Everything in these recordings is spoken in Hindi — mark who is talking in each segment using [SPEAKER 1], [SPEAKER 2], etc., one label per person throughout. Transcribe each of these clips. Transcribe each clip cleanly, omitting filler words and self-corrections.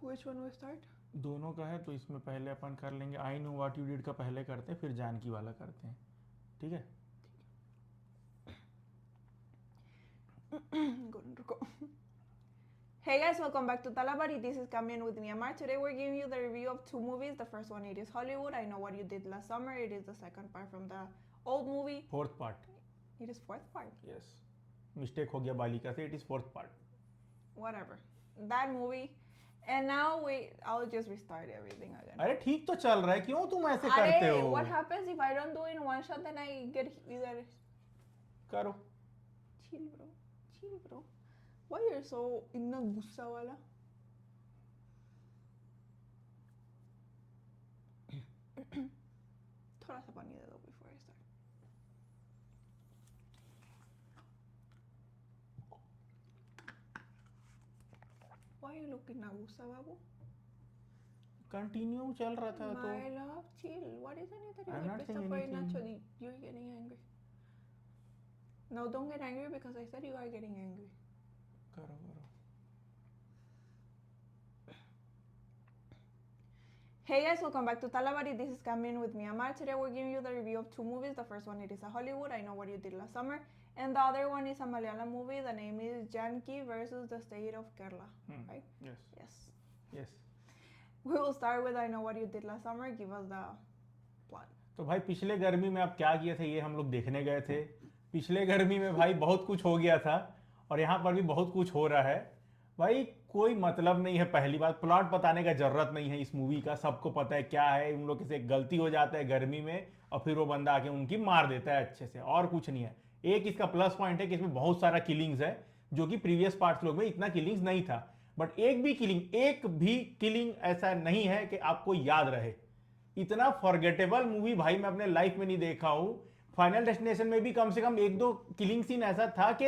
[SPEAKER 1] Which one we start?
[SPEAKER 2] दोनों का है तो इसमें पहले अपन कर लेंगे आई नो व्हाट यू डिड का पहले करते हैं, फिर जानकी वाला करते हैं, ठीक है?
[SPEAKER 1] Go. Hey guys, welcome back to Talabari. This is Camian with Myanmar. Today we're giving you the review of two movies. The first one, it is Hollywood. I Know What You Did Last Summer. It is the second part from the old movie.
[SPEAKER 2] Fourth part.
[SPEAKER 1] It is fourth part.
[SPEAKER 2] Yes, mistake हो गया बालिका से, it is fourth part.
[SPEAKER 1] Whatever. That movie. And now I'll just restart everything again.
[SPEAKER 2] अरे ठीक तो चल रहा है, क्यों तुम ऐसे करते हो?
[SPEAKER 1] What happens if I don't do it in one shot, then I get either...
[SPEAKER 2] करो.
[SPEAKER 1] Chill, bro. Chill, bro. Why you're so इतना गुस्सा वाला? थोड़ा सा पानी दे दो before I start. Why you look इतना गुस्सा बाबू?
[SPEAKER 2] कंटिन्यू चल रहा था तो.
[SPEAKER 1] My love, chill. What is it that
[SPEAKER 2] I'm
[SPEAKER 1] you
[SPEAKER 2] not
[SPEAKER 1] get pissed
[SPEAKER 2] saying
[SPEAKER 1] off right
[SPEAKER 2] anything.
[SPEAKER 1] now? You're getting angry. No, don't get angry because I said you are getting angry.
[SPEAKER 2] करो करो.
[SPEAKER 1] Hey guys, welcome back to Talabari. This is Cameron with Myanmar. Today we're giving you the review of two movies. The first one, it is a Hollywood, I Know What You Did Last Summer. And the other one is a Malayalam movie. The name is Janki versus the State of Kerala. Right?
[SPEAKER 2] Yes.
[SPEAKER 1] Yes.
[SPEAKER 2] Yes.
[SPEAKER 1] We will start with I Know What You Did Last Summer. Give us the plot.
[SPEAKER 2] तो भाई पिछले गर्मी में आप क्या किए थे ये हम लोग देखने गए थे. पिछले गर्मी में भाई बहुत कुछ हो गया था और यहाँ पर भी बहुत कुछ हो रहा है. भाई कोई मतलब नहीं है. पहली बात, प्लॉट बताने का जरूरत नहीं है इस मूवी का, सबको पता है क्या है. उन लोग से गलती हो जाता है गर्मी में और फिर वो बंदा आके उनकी मार देता है अच्छे से, और कुछ नहीं है. एक इसका प्लस पॉइंट है कि इसमें बहुत सारा किलिंग्स है, जो कि प्रीवियस पार्ट्स लोग में इतना किलिंग्स नहीं था. बट एक भी किलिंग ऐसा नहीं है कि आपको याद रहे. इतना फॉरगेटेबल मूवी भाई मैं अपने लाइफ में नहीं देखा हूं. फाइनल डेस्टिनेशन में भी कम से कम एक दो किलिंग सीन ऐसा था कि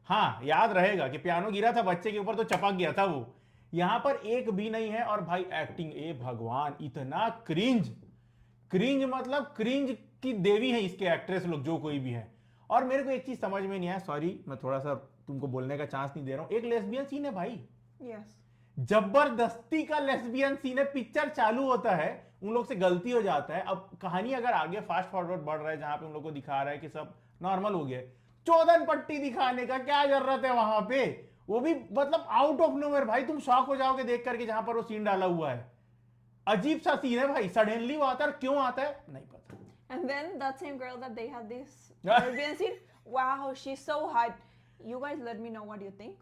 [SPEAKER 2] हाँ याद रहेगा कि पियानो गिरा था बच्चे के ऊपर तो चपक गया था वो. यहां पर एक भी नहीं है. और भाई एक्टिंग, ए भगवान, इतना क्रिंज मतलब क्रिंज की देवी है इसके एक्ट्रेस लोग जो कोई भी है. और मेरे को एक चीज समझ में नहीं आया, सॉरी मैं थोड़ा सा तुमको बोलने का चांस नहीं दे रहा हूं. एक लेस्बियन सीन है भाई.
[SPEAKER 1] Yes.
[SPEAKER 2] जबरदस्ती का लेस्बियन सीन है. पिक्चर चालू होता है, उन लोग से गलती हो जाता है. अब कहानी अगर आगे फास्ट फॉरवर्ड बढ़ रहा है जहां पे उन लोग को दिखा रहा है कि सब नॉर्मल हो गया, चौदन पट्टी दिखाने का क्या जरूरत है वहां पे? वो भी मतलब आउट ऑफ नोवेयर. भाई तुम शॉक हो जाओगे देख करके जहां पर वो सीन डाला हुआ है. अजीब सा सीन है भाई. सडनली वो आता है, क्यों आता है नहीं पता.
[SPEAKER 1] And then that same girl that they had this lesbian scene. Wow, she's so hot. You guys let me know what you think.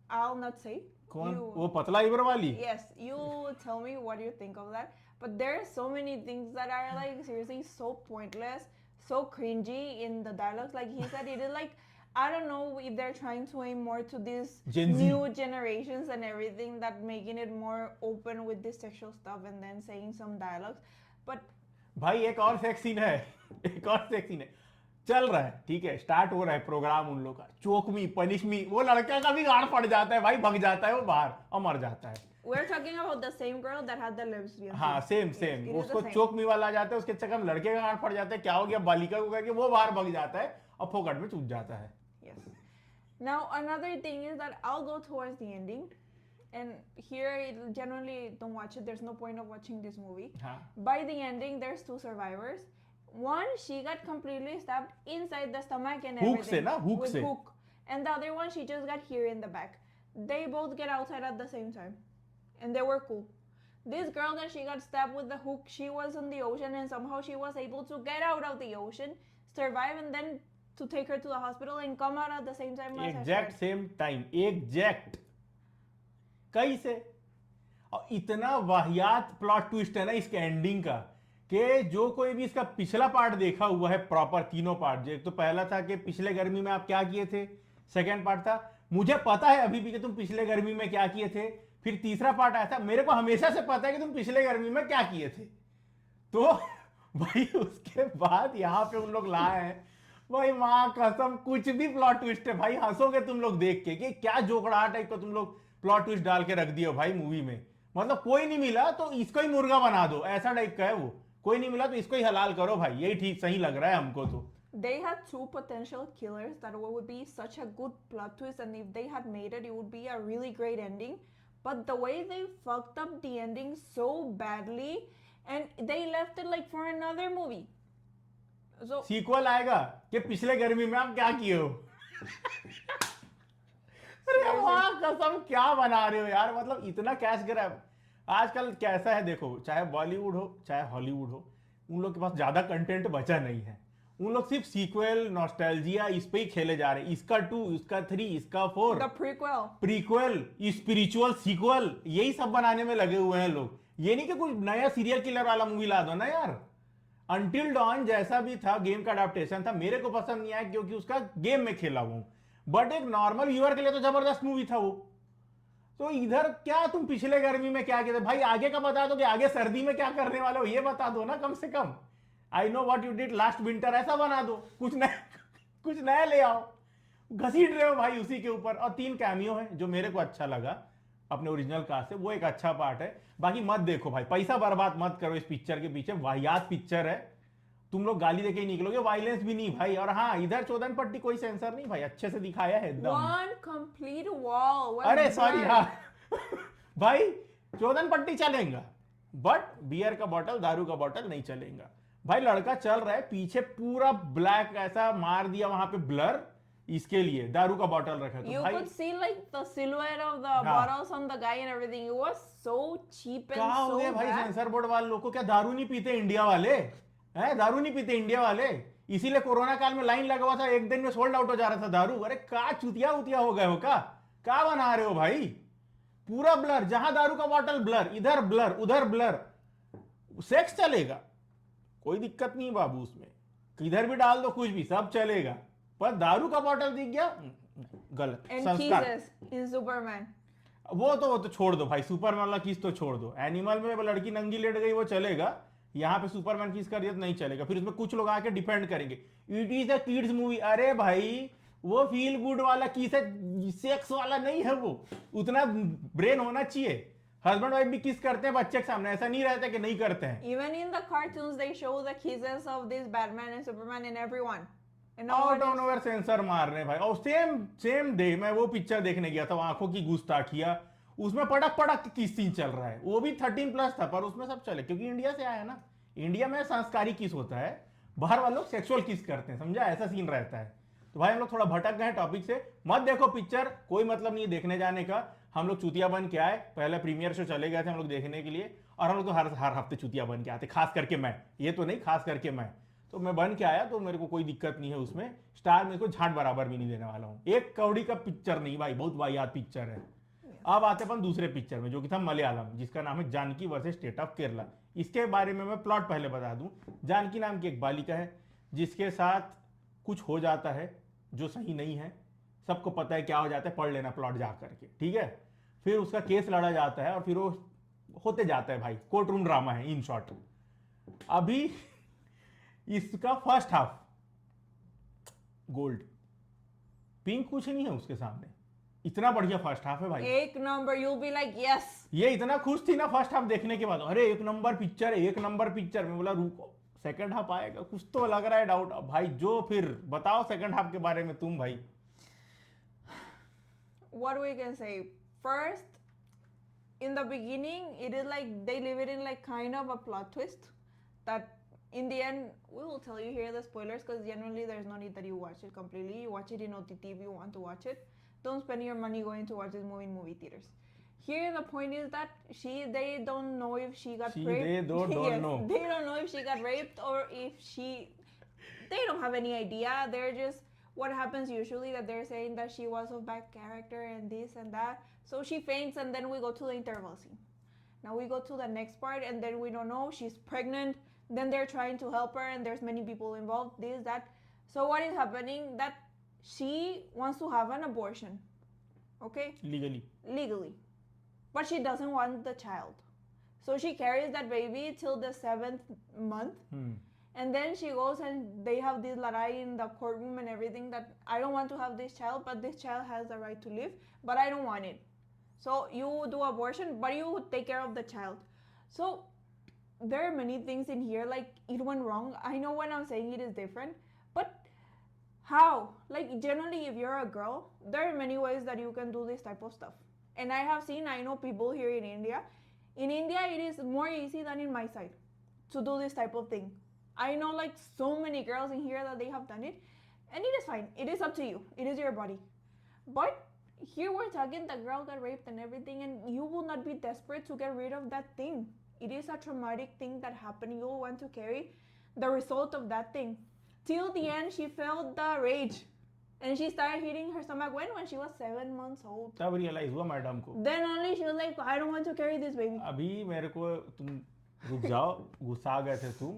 [SPEAKER 1] I'll not say.
[SPEAKER 2] कौन? वो पतला इबर वाली?
[SPEAKER 1] Yes, you tell me what you think of that. But there are so many things that are like seriously so pointless, so cringy in the dialogues. Like he said, it is like, I don't know if they're trying to aim more to these
[SPEAKER 2] Gen Z.
[SPEAKER 1] new generations and everything, that making it more open with this sexual stuff and then saying some dialogues. But
[SPEAKER 2] भाई एक और सेक्स सीन है. एक और सेक्स सीन है. चल रहा है, ठीक है, स्टार्ट हो रहा है प्रोग्राम उन लोग का. चोकमी पनिशमी, वो लड़का का भी गाड़ पड़ जाता है भाई, भग जाता है वो बाहर और मर जाता है.
[SPEAKER 1] we're talking about the same girl that had the lesbian.
[SPEAKER 2] हाँ same
[SPEAKER 1] Yes,
[SPEAKER 2] same.
[SPEAKER 1] it is the
[SPEAKER 2] उसको
[SPEAKER 1] same.
[SPEAKER 2] चोकमी वाला आ जाता है, उसके चक्कर में लड़के का गाड़ पड़ जाता है. क्या हो गया बालिका को करके वो बाहर भग जाता है और फोकट में चूक जाता है.
[SPEAKER 1] Yes. Now another thing is that I'll go towards the ending, and here generally don't watch it. There's no point of watching this movie.
[SPEAKER 2] हाँ.
[SPEAKER 1] By the ending, there's two survivors. One, she got completely stabbed inside the stomach and
[SPEAKER 2] Hook
[SPEAKER 1] everything.
[SPEAKER 2] से ना, hook
[SPEAKER 1] with
[SPEAKER 2] से.
[SPEAKER 1] hook. And the other one, she just got here in the back. They both get outside at the same time, and they were cool. This girl that she got stabbed with the hook, she was in the ocean, and somehow she was able to get out of the ocean, survive, and then to take her to the hospital and come out at the same time as her
[SPEAKER 2] exact
[SPEAKER 1] friend.
[SPEAKER 2] Same time. Exact. कैसे? और इतना वाहियात प्लॉट ट्विस्ट है ना इसके एंडिंग का कि जो कोई भी इसका पिछला पार्ट देखा हुआ है प्रॉपर, तीनों पार्ट, जो तो पहला था कि पिछले गर्मी में आप क्या किए थे, सेकंड पार्ट था मुझे पता है अभी भी कि तुम पिछले गर्मी में क्या किए थे, फिर तीसरा पार्ट आया था मेरे को हमेशा से पता है कि तुम पिछले गर्मी में क्या किए थे. तो भाई उसके बाद यहां पे उन लोग लाए हैं. भाई मां कसम कुछ भी प्लॉट ट्विस्ट है भाई. हंसोगे तुम लोग देख के कि क्या जोकड़ा टाइप का तुम लोग प्लॉट ट्विस्ट डाल के रख दिए भाई मूवी में. मतलब कोई नहीं मिला तो इसको ही मुर्गा बना दो, ऐसा टाइप का है वो. कोई नहीं मिला तो इसको ही हलाल करो भाई, यही ठीक सही लग रहा है हमको तो.
[SPEAKER 1] They had two potential killers that would be such a good plot twist, and if they had made it, it would be a really great ending. but the way they fucked up the ending so badly, and they left it like for another movie. So
[SPEAKER 2] sequel आएगा कि पिछले गर्मी में आप क्या किए हो? अरे वाह कसम, क्या बना रहे हो यार, मतलब इतना कैश ग्रैब। आजकल कैसा है देखो, चाहे बॉलीवुड हो चाहे हॉलीवुड हो, उन लोग के पास ज्यादा कंटेंट बचा नहीं है। उन लोग सिर्फ सीक्वल नॉस्टैल्जिया इस पे ही खेले जा रहे हैं। इसका 2, इसका 3, इसका 4,
[SPEAKER 1] the prequel.
[SPEAKER 2] Prequel, spiritual sequel, यही सब बनाने में लगे हुए हैं लोग। ये नहीं कि कुछ नया सीरियल किलर वाला मूवी ला दो ना यार। अंटिल डॉन जैसा भी था, गेम का अडेप्टेशन था, मेरे को पसंद नहीं आया क्योंकि उसका गेम में खेला हूं, बट एक नॉर्मल व्यूअर के लिए तो जबरदस्त मूवी था वो। तो इधर क्या तुम पिछले गर्मी में क्या किया था भाई? आगे का बता दो कि आगे सर्दी में क्या करने वाले हो, ये बता दो ना कम से कम। I know what you did last winter, ऐसा बना दो, कुछ नया कुछ नया ले आओ। घसीट रहे हो भाई उसी के ऊपर। और 3 कैमियो है जो मेरे को अच्छा लगा अपने ओरिजिनल कास्ट से, वो एक अच्छा पार्ट है। बाकी मत देखो भाई, पैसा बर्बाद मत करो इस पिक्चर के पीछे, वाहियात पिक्चर है, तुम लोग गाली देके ही निकलोगे, वायलेंस भी नहीं भाई। और हाँ, इधर चोदन पट्टी कोई सेंसर नहीं भाई, अच्छे से दिखाया है एकदम।
[SPEAKER 1] One complete wall was
[SPEAKER 2] अरे सॉरी,
[SPEAKER 1] blurred.
[SPEAKER 2] हाँ भाई चोदन पट्टी चलेगा, बट बियर का बॉटल, दारू का बॉटल नहीं चलेगा भाई। लड़का चल रहा है पीछे पूरा ब्लैक ऐसा मार दिया वहां पे ब्लर, इसके लिए दारू का बॉटल रखा। तो
[SPEAKER 1] You
[SPEAKER 2] भाई
[SPEAKER 1] could see like the silhouette of the
[SPEAKER 2] हाँ।
[SPEAKER 1] bottles on the guy and everything. It was so cheap and
[SPEAKER 2] कहा हो
[SPEAKER 1] so
[SPEAKER 2] गया भाई
[SPEAKER 1] bad.
[SPEAKER 2] सेंसर बोर्ड वाले लोग को? क्या दारू नहीं पीते इंडिया वाले? हैं, दारू नहीं पीते इंडिया वाले, इसीलिए कोरोना काल में लाइन लगा हुआ था, एक दिन में सोल्ड आउट हो जा रहा था दारू। अरे का चुतिया उतिया हो गए हो क्या बना रहे हो भाई? पूरा ब्लर, जहां दारू का बॉटल ब्लर, इधर ब्लर उधर ब्लर। सेक्स चलेगा, कोई दिक्कत नहीं बाबू उसमें, किधर भी डाल दो कुछ भी सब चलेगा, पर दारू का बॉटल दिख गया, गलत
[SPEAKER 1] And
[SPEAKER 2] संस्कार।
[SPEAKER 1] kisses in Superman.
[SPEAKER 2] वो तो छोड़ दो भाई, सुपरमैन वाला किस तो छोड़ दो। एनिमल में लड़की नंगी लेट गई वो चलेगा, यहाँ पे सुपरमैन किस कर दिया तो नहीं चलेगा। फिर उसमें कुछ लोग आके डिफेंड करेंगे, it is a kids movie. अरे भाई वो फील गुड वाला किस है, सेक्स वाला नहीं है वो। उतना ब्रेन होना चाहिए। हस्बैंड वाइफ भी किस करते हैं बच्चे के सामने, ऐसा नहीं रहता कि नहीं करते हैं।
[SPEAKER 1] Even in the cartoons, they show the kisses of this Batman and Superman and everyone. And
[SPEAKER 2] out
[SPEAKER 1] nowadays,
[SPEAKER 2] of nowhere sensor मार रहे भाई। और सेम डे मैं वो पिक्चर देखने गया था, आंखों की गुस्ताखिया, उसमें पड़क पड़क किस सीन चल रहा है, वो भी 13+ था, पर उसमें सब चले क्योंकि इंडिया से आया है ना। इंडिया में संस्कारी किस होता है, बाहर वाले लोग सेक्सुअल किस करते हैं, समझा, ऐसा सीन रहता है। तो भाई हम लोग थोड़ा भटक गए टॉपिक से। मत देखो पिक्चर, कोई मतलब नहीं देखने जाने का। हम लोग चुतिया बन के आए, पहले प्रीमियर शो चले गए थे हम लोग देखने के लिए, और हम लोग तो हर हफ्ते चुतिया बन के आते, खास करके मैं, ये तो नहीं, खास करके मैं तो मैं बन के आया, तो मेरे को कोई दिक्कत नहीं है उसमें। स्टार में इसको झाट बराबर भी नहीं देने वाला हूं। एक कौड़ी का पिक्चर नहीं भाई, बहुत वाहियात पिक्चर है। अब आते अपन दूसरे पिक्चर में, जो कि था मलयालम, जिसका नाम है Janaki versus state of Kerala. इसके बारे में मैं प्लॉट पहले बता दूं। जानकी नाम की एक बालिका है जिसके साथ कुछ हो जाता है जो सही नहीं है, सबको पता है क्या हो जाता है, पढ़ लेना प्लॉट जा करके, ठीक है। फिर उसका केस लड़ा जाता है और फिर वो होते जाता है भाई, कोर्ट रूम ड्रामा है इन शॉर्ट। अभी इसका फर्स्ट हाफ गोल्ड, पिंक कुछ नहीं है उसके सामने, इतना बढ़िया फर्स्ट हाफ है भाई।
[SPEAKER 1] एक number, you'll be like, yes.
[SPEAKER 2] ये इतना खुश थी ना फर्स्ट हाफ देखने के बाद, अरे एक नंबर पिक्चर है, एक नंबर पिक्चर। मैं बोला रुको सेकंड हाफ आएगा, कुछ तो लग रहा है डाउट। अब भाई जो फिर बताओ सेकंड हाफ के बारे में तुम भाई।
[SPEAKER 1] What we can say? First, in the beginning, it is like they leave it in like kind of a plot twist that in the end, we will tell you here the spoilers because generally there's no need that you watch it completely. You watch it in OTT if you want to watch it. Don't spend your money going to watch this movie in movie theaters. Here the point is that they don't know if she got raped.
[SPEAKER 2] They don't
[SPEAKER 1] Yes,
[SPEAKER 2] know.
[SPEAKER 1] they don't know if she got raped or if they don't have any idea. They're just, what happens usually that they're saying that she was of bad character and this and that. So she faints and then we go to the interval scene. Now we go to the next part and then we don't know, she's pregnant. Then they're trying to help her and there's many people involved, this, that. So what is happening, that she wants to have an abortion, okay? Legally. But she doesn't want the child. So she carries that baby till the 7th month. And then she goes and they have this larai in the courtroom and everything that I don't want to have this child, but this child has the right to live, but I don't want it. So you do abortion, but you take care of the child. So there are many things in here, like it went wrong. I know when I'm saying it is different, but how? Like generally if you're a girl, there are many ways that you can do this type of stuff. And I know people here in India. In India, it is more easy than in my side to do this type of thing. I know like so many girls in here that they have done it, and it is fine. It is up to you. It is your body. But here we're talking the girl got raped and everything, and you will not be desperate to get rid of that thing. It is a traumatic thing that happened. You will want to carry the result of that thing. Till the end, she felt the rage. And she started hitting her stomach when she was 7 months old.
[SPEAKER 2] तब रियलाइज हुआ मैडम को.
[SPEAKER 1] Then only she was like, I don't want to carry this baby.
[SPEAKER 2] अभी मेरे को तुम रुक जाओ, गुस्सा गए थे तुम.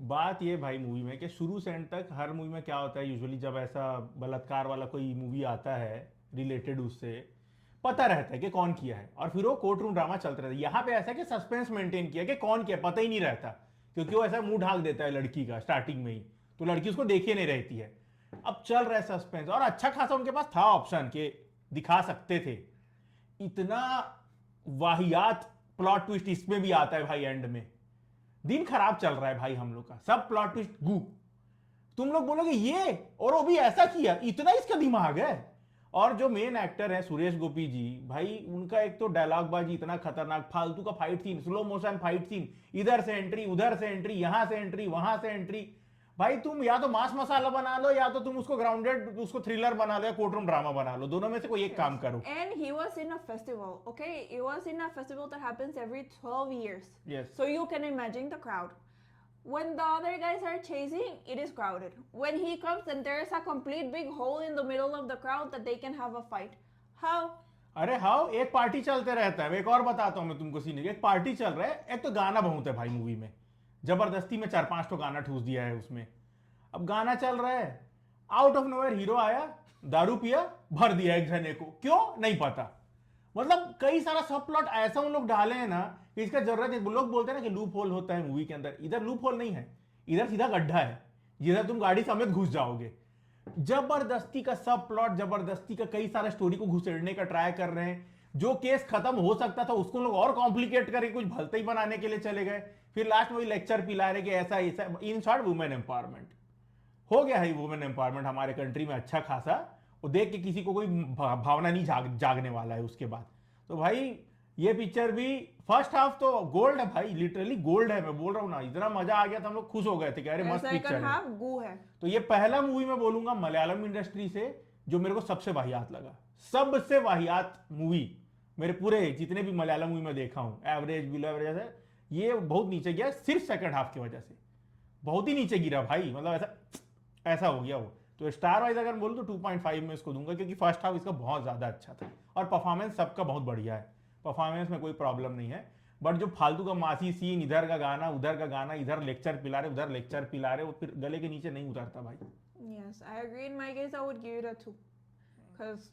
[SPEAKER 2] बात ये भाई मूवी में कि शुरू से एंड तक हर मूवी में क्या होता है, यूजुअली जब ऐसा बलात्कार वाला कोई मूवी आता है रिलेटेड, उससे पता रहता है कि कौन किया है और फिर वो कोर्ट रूम ड्रामा चलता रहता है. यहाँ पे ऐसा है कि सस्पेंस मेंटेन किया कि कौन किया पता ही नहीं रहता, क्योंकि वो ऐसा मुंह ढाक देता है लड़की का स्टार्टिंग में ही, तो लड़की उसको देखे नहीं रहती है. अब चल रहा है सस्पेंस, और अच्छा खासा उनके पास था ऑप्शन के दिखा सकते थे. इतना वाहियात प्लॉट ट्विस्ट इसमें भी आता है भाई एंड में. दिन खराब चल रहा है भाई हम लोग का, सब प्लॉट ट्विस्ट गु. तुम लोग बोलोगे ये और वो भी ऐसा किया, इतना इसका दिमाग है. और जो मेन एक्टर है सुरेश गोपी जी, भाई उनका एक तो डायलॉग बाजी इतना खतरनाक, फालतू का fight scene, slow motion fight scene, इधर से एंट्री उधर से एंट्री, यहां से एंट्री वहां से एंट्री. भाई तुम या तो मास मसाला बना लो या तो तुम उसको ग्राउंडेड, उसको थ्रिलर बना लो या कोर्ट रूम ड्रामा बना लो, दोनों में से कोई एक काम करो.
[SPEAKER 1] And he was in a festival, okay? It was in a festival that happens every 12 years.
[SPEAKER 2] Yes.
[SPEAKER 1] So you can imagine the crowd. When the other guys are chasing, it is crowded. When he comes and there's a complete big hole in the middle of the crowd that they can have a fight. How?
[SPEAKER 2] अरे हाँ, एक पार्टी चलते रहता है. एक और बताता हूं मैं तुमको सीन, एक पार्टी चल रहा है. एक तो गाना बहुत है भाई मूवी में, जबरदस्ती में 4-5 तो गाना ठूस दिया है उसमें. अब गाना चल रहा है, आउट ऑफ नोवेयर हीरो आया, दारू पिया, भर दिया एक जने को, क्यों नहीं पता. मतलब कई सारा सब प्लॉट ऐसा उन लोग डाले हैं ना कि इसका जरूरत है. लोग बोलते हैं ना कि लूप होल होता है मूवी के अंदर, इधर लूप होल नहीं है, इधर सीधा गड्ढा है जिधर तुम गाड़ी समेत घुस जाओगे. जबरदस्ती का सब प्लॉट, जबरदस्ती का कई सारे स्टोरी को घुसेड़ने का ट्राई कर रहे हैं. जो केस खत्म हो सकता था उसको लोग और कॉम्प्लिकेट करके कुछ भलते ही बनाने के लिए चले गए. फिर लास्ट में वही लेक्चर पिला रहे कि ऐसा ऐसा. इन शॉर्ट वुमेन एम्पावरमेंट हो गया है, वुमेन एम्पावरमेंट हमारे कंट्री में अच्छा खासा. वो देख के किसी को कोई भावना नहीं जागने वाला है उसके बाद. तो भाई ये पिक्चर भी फर्स्ट हाफ तो गोल्ड है भाई, लिटरली गोल्ड है. मैं बोल रहा हूँ ना, इतना मजा आ गया था, हम लोग खुश हो गए थे कि अरे मस्त पिक्चर है.
[SPEAKER 1] गू है.
[SPEAKER 2] तो ये पहला मूवी मैं बोलूंगा मलयालम इंडस्ट्री से जो मेरे को सबसे वाहियात लगा. सबसे वाहियात मूवी मेरे पूरे जितने भी मलयालम मूवी में देखा हूं, एवरेज बिलो एवरेज है, ये बहुत नीचे गया सिर्फ सेकंड हाफ की वजह से. बहुत ही नीचे गिरा भाई, मतलब ऐसा हो गया वो. तो स्टार वाइज अगर बोलूं तो 2.5 में इसको दूंगा, क्योंकि फर्स्ट हाफ इसका बहुत ज्यादा अच्छा था और परफॉर्मेंस सबका बहुत बढ़िया है. परफॉर्मेंस में कोई प्रॉब्लम नहीं है. बट जो फालतू का मासी सीन, इधर का गाना उधर का गाना, इधर लेक्चर पिला रहे उधर लेक्चर पिला रहे, वो फिर गले के नीचे नहीं उतरता भाई.
[SPEAKER 1] Yes, I agree. In my case, I would give it a 2 because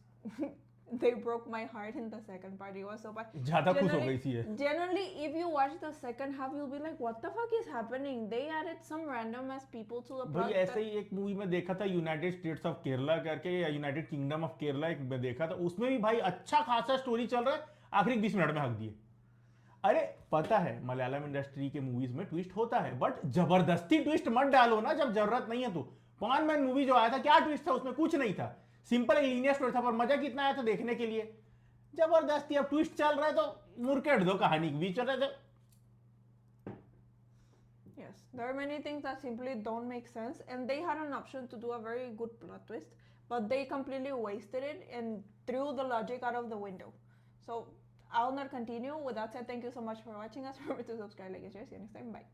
[SPEAKER 1] they broke my heart in the second part. It was so bad.
[SPEAKER 2] ज्यादा खुश हो गई थी ये.
[SPEAKER 1] Generally, if you watch the second half, you'll be like, "What the fuck is happening?" They added some random ass people to the plot.
[SPEAKER 2] भाई ऐसे ही एक मूवी में देखा था यूनाइटेड स्टेट्स ऑफ केरला करके, या यूनाइटेड किंगडम ऑफ केरला एक में देखा था, उसमें भी भाई अच्छा खासा स्टोरी चल रहा है, आखिरी 20 मिनट में हक दिए. अरे पता है मलयालम इंडस्ट्री के मूवीज में ट्विस्ट होता है, बट जबरदस्ती ट्विस्ट मत डालो ना जब जरूरत नहीं है. तो पॉन मैन मूवी जो आया था, क्या ट्विस्ट था उसमें? कुछ नहीं था, सिंपल एक लीनियर स्टोरी था, पर मजा कितना आया था देखने के लिए. जबरदस्ती अब ट्विस्ट चल रहा है तो मुरकेट दो कहानी के बीच. चल रहे थे.
[SPEAKER 1] Yes, there are many things that simply don't make sense, and they had an option to do a very good plot twist, but they completely wasted it and threw the logic out of the window. So I'll not continue. With that said, thank you so much for watching us. Remember to subscribe, like, and share. See you next time. Bye.